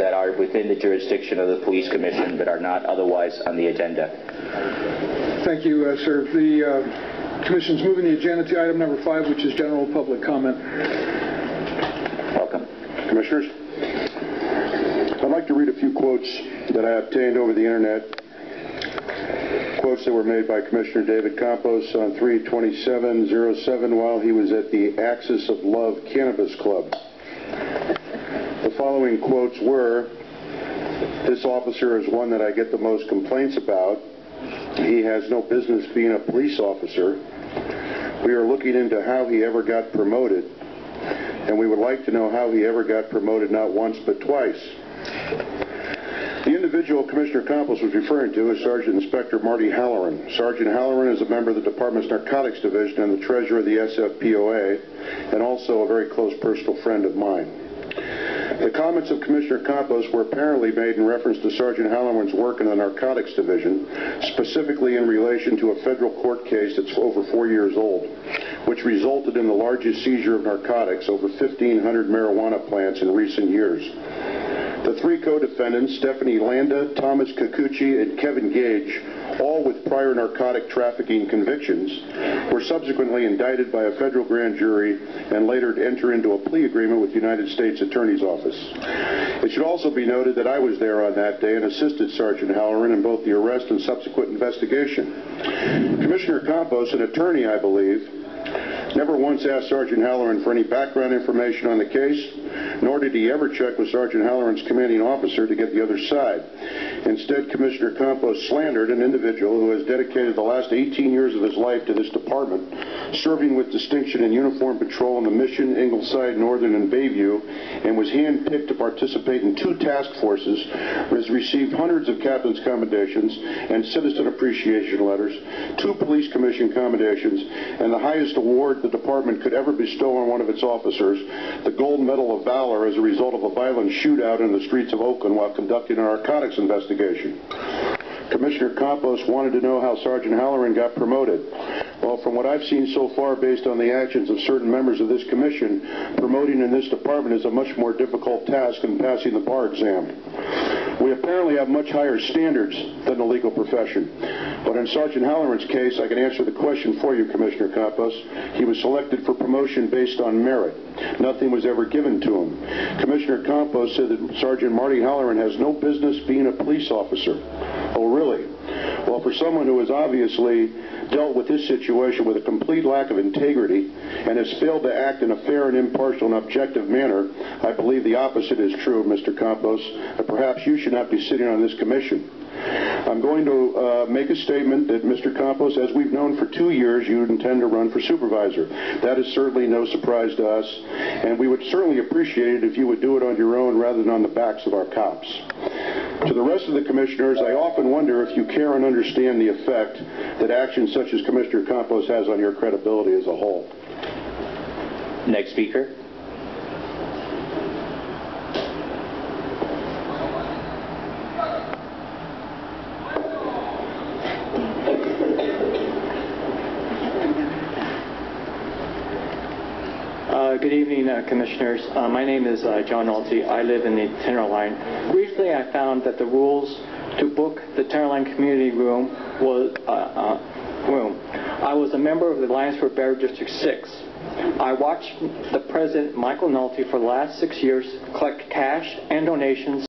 that are within the jurisdiction of the Police Commission but are not otherwise on the agenda. Thank you, sir. The Commission's moving the agenda to item number 5, which is general public comment. Welcome. Commissioners, I'd like to read a few quotes that I obtained over the internet. Quotes that were made by Commissioner David Campos on 3/27/07 while he was at the Axis of Love Cannabis Club. The following quotes were, "This officer is one that I get the most complaints about. He has no business being a police officer. We are looking into how he ever got promoted, and we would like to know how he ever got promoted not once but twice." The individual Commissioner Campos was referring to is Sergeant Inspector Marty Halloran. Sergeant Halloran is a member of the Department's Narcotics Division and the treasurer of the SFPOA, and also a very close personal friend of mine. The comments of Commissioner Campos were apparently made in reference to Sergeant Halloran's work in the Narcotics Division, specifically in relation to a federal court case that's over 4 years old, which resulted in the largest seizure of narcotics, over 1,500 marijuana plants in recent years. The 3 co-defendants, Stephanie Landa, Thomas Kikuchi, and Kevin Gage, all with prior narcotic trafficking convictions, were subsequently indicted by a federal grand jury and later enter into a plea agreement with the United States Attorney's Office. It should also be noted that I was there on that day and assisted Sergeant Halloran in both the arrest and subsequent investigation. Commissioner Campos, an attorney, I believe, never once asked Sergeant Halloran for any background information on the case, nor did he ever check with Sergeant Halloran's commanding officer to get the other side. Instead, Commissioner Campos slandered an individual who has dedicated the last 18 years of his life to this department, serving with distinction in uniform patrol in the Mission, Ingleside, Northern, and Bayview, and was handpicked to participate in 2 task forces, has received hundreds of captain's commendations and citizen appreciation letters, 2 police commission commendations, and the highest award the department could ever bestow on one of its officers, the Gold Medal of Valor, as a result of a violent shootout in the streets of Oakland while conducting a narcotics investigation. Commissioner Campos wanted to know how Sergeant Halloran got promoted. Well, from what I've seen so far, based on the actions of certain members of this commission, promoting in this department is a much more difficult task than passing the bar exam. We apparently have much higher standards than the legal profession. But in Sergeant Halloran's case, I can answer the question for you, Commissioner Campos. He was selected for promotion based on merit. Nothing was ever given to him. Commissioner Campos said that Sergeant Marty Halloran has no business being a police officer. Oh, really? Well, for someone who has obviously dealt with this situation with a complete lack of integrity and has failed to act in a fair and impartial and objective manner, I believe the opposite is true, Mr. Campos, that perhaps you should not be sitting on this commission. I'm going to make a statement that, Mr. Campos, as we've known for 2 years, you intend to run for supervisor. That is certainly no surprise to us, and we would certainly appreciate it if you would do it on your own rather than on the backs of our cops. To the rest of the commissioners, I often wonder if you care and understand the effect that actions such as Commissioner Campos has on your credibility as a whole. Next speaker. Good evening, Commissioners. My name is John Nolte. I live in the Tenderloin. Recently, I found that the rules to book the Tenderloin Community Room was I was a member of the Alliance for Better District 6. I watched the President, Michael Nolte, for the last 6 years collect cash and donations